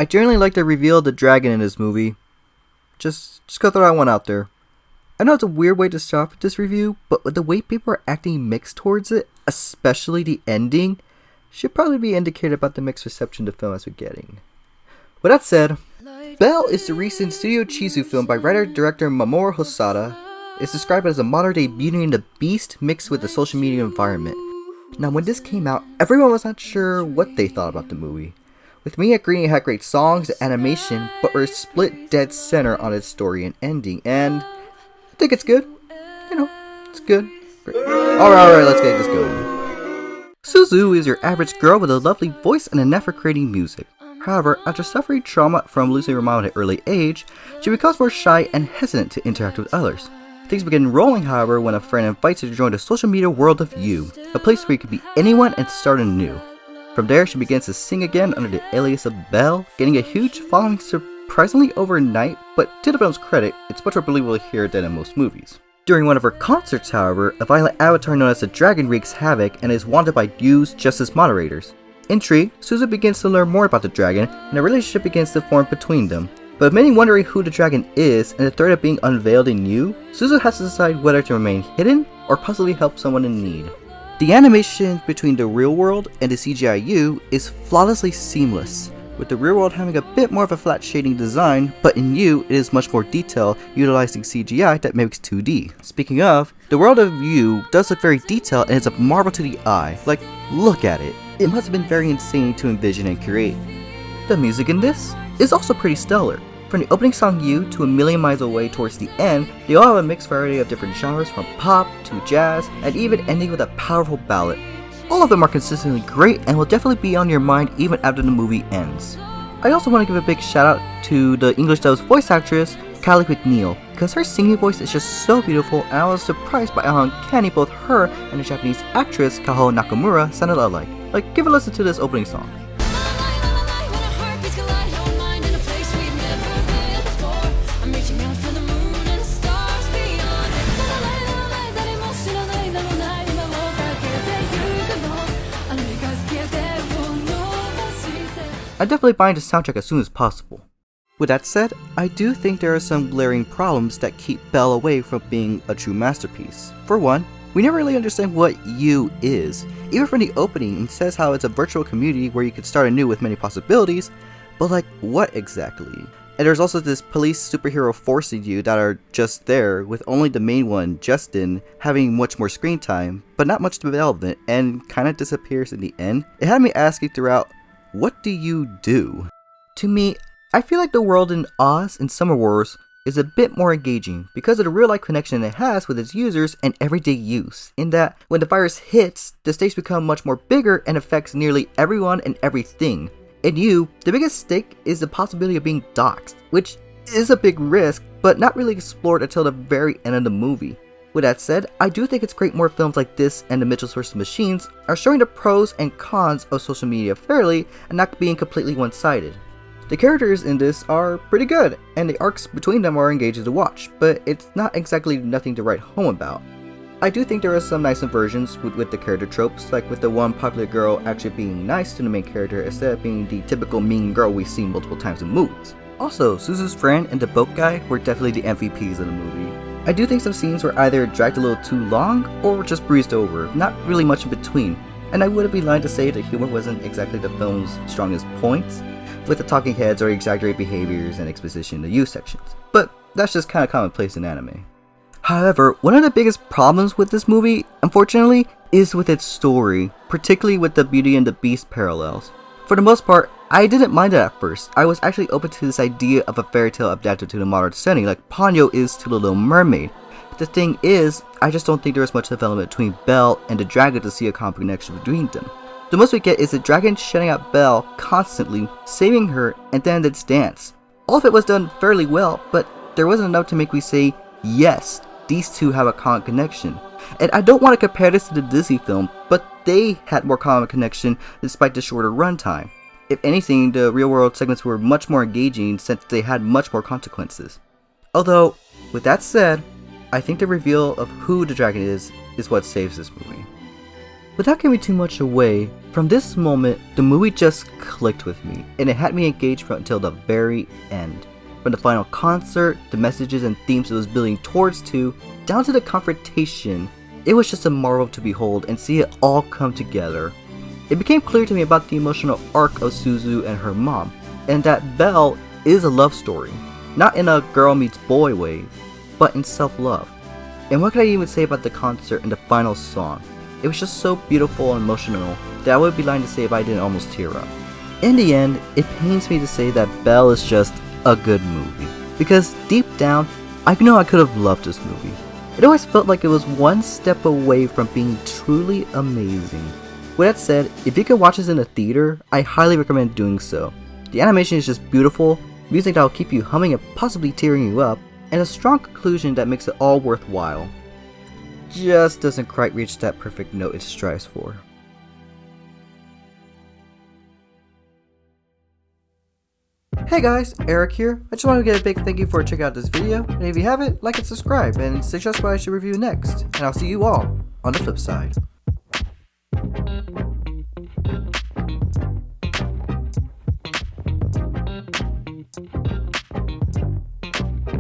I generally like the reveal of the dragon in this movie. Just gonna throw that one out there. I know it's a weird way to start with this review, but with the way people are acting mixed towards it, especially the ending, should probably be indicated about the mixed reception the film has been getting. With that said, Belle is the recent Studio Chizu film by writer-director Mamoru Hosada. It's described as a modern-day Beauty and the Beast mixed with the social media environment. Now when this came out, everyone was not sure what they thought about the movie. With me agreeing it had great songs and animation, but were split dead center on its story and ending, and I think it's good. It's good. Great. Alright, let's get this going. Suzu is your average girl with a lovely voice and a knack for creating music. However, after suffering trauma from losing her mom at an early age, she becomes more shy and hesitant to interact with others. Things begin rolling, however, when a friend invites her to join the social media world of You, a place where you can be anyone and start anew. From there, she begins to sing again under the alias of Belle, getting a huge following surprisingly overnight, but to the film's credit, it's much more believable here than in most movies. During one of her concerts, however, a violent avatar known as the Dragon wreaks havoc and is wanted by Yu's justice moderators. Intrigued, Suzu begins to learn more about the dragon, and a relationship begins to form between them. But with many wondering who the dragon is and the threat of being unveiled in You, Suzu has to decide whether to remain hidden or possibly help someone in need. The animation between the real world and the CGI You is flawlessly seamless, with the real world having a bit more of a flat shading design, but in You it is much more detailed, utilizing CGI that mimics 2D. Speaking of, the world of You does look very detailed and is a marvel to the eye. Like, look at it. It must have been very insane to envision and create. The music in this is also pretty stellar. From the opening song You to A Million Miles Away towards the end, they all have a mixed variety of different genres from pop to jazz and even ending with a powerful ballad. All of them are consistently great and will definitely be on your mind even after the movie ends. I also want to give a big shout out to the English dub's voice actress, Kylie McNeil, because her singing voice is just so beautiful and I was surprised by how uncanny both her and the Japanese actress Kaho Nakamura sounded alike. Like, give a listen to this opening song. I definitely buy the soundtrack as soon as possible. With that said, I do think there are some glaring problems that keep Belle away from being a true masterpiece. For one, we never really understand what You is. Even from the opening, it says how it's a virtual community where you can start anew with many possibilities, but like, what exactly? And there's also this police superhero forcing you that are just there, with only the main one, Justin, having much more screen time, but not much development, and kinda disappears in the end. It had me asking throughout, what do you do? To me, I feel like the world in Oz and Summer Wars is a bit more engaging because of the real-life connection it has with its users and everyday use, in that when the virus hits, the stakes become much more bigger and affects nearly everyone and everything. In You, the biggest stake is the possibility of being doxxed, which is a big risk, but not really explored until the very end of the movie. With that said, I do think it's great more films like this and The Mitchells vs. Machines are showing the pros and cons of social media fairly and not being completely one-sided. The characters in this are pretty good, and the arcs between them are engaging to watch, but it's not exactly nothing to write home about. I do think there are some nice inversions with the character tropes, like with the one popular girl actually being nice to the main character instead of being the typical mean girl we've seen multiple times in movies. Also, Suzu's friend and the boat guy were definitely the MVPs of the movie. I do think some scenes were either dragged a little too long or just breezed over, not really much in between, and I wouldn't be lying to say the humor wasn't exactly the film's strongest points, with the talking heads or exaggerated behaviors and exposition in the You sections, but that's just kinda commonplace in anime. However, one of the biggest problems with this movie, unfortunately, is with its story, particularly with the Beauty and the Beast parallels. For the most part, I didn't mind it at first. I was actually open to this idea of a fairy tale adapted to the modern setting, like Ponyo is to the Little Mermaid. The thing is, I just don't think there is much development between Belle and the dragon to see a common connection between them. The most we get is the dragon shutting out Belle constantly, saving her, and then its dance. All of it was done fairly well, but there wasn't enough to make me say, yes, these two have a common connection. And I don't want to compare this to the Disney film, but they had more common connection despite the shorter runtime. If anything, the real-world segments were much more engaging since they had much more consequences. Although, with that said, I think the reveal of who the dragon is what saves this movie. Without giving too much away, from this moment, the movie just clicked with me, and it had me engaged until the very end. From the final concert, the messages and themes it was building towards to, down to the confrontation, it was just a marvel to behold and see it all come together. It became clear to me about the emotional arc of Suzu and her mom, and that Belle is a love story, not in a girl meets boy way, but in self-love. And what could I even say about the concert and the final song? It was just so beautiful and emotional that I would be lying to say if I didn't almost tear up. In the end, it pains me to say that Belle is just a good movie, because deep down, I know I could have loved this movie. It always felt like it was one step away from being truly amazing. With that said, if you can watch this in a theater, I highly recommend doing so. The animation is just beautiful, music that will keep you humming and possibly tearing you up, and a strong conclusion that makes it all worthwhile. Just doesn't quite reach that perfect note it strives for. Hey guys, Eric here. I just want to get a big thank you for checking out this video, and if you haven't, like and subscribe, and suggest what I should review next, and I'll see you all on the flip side.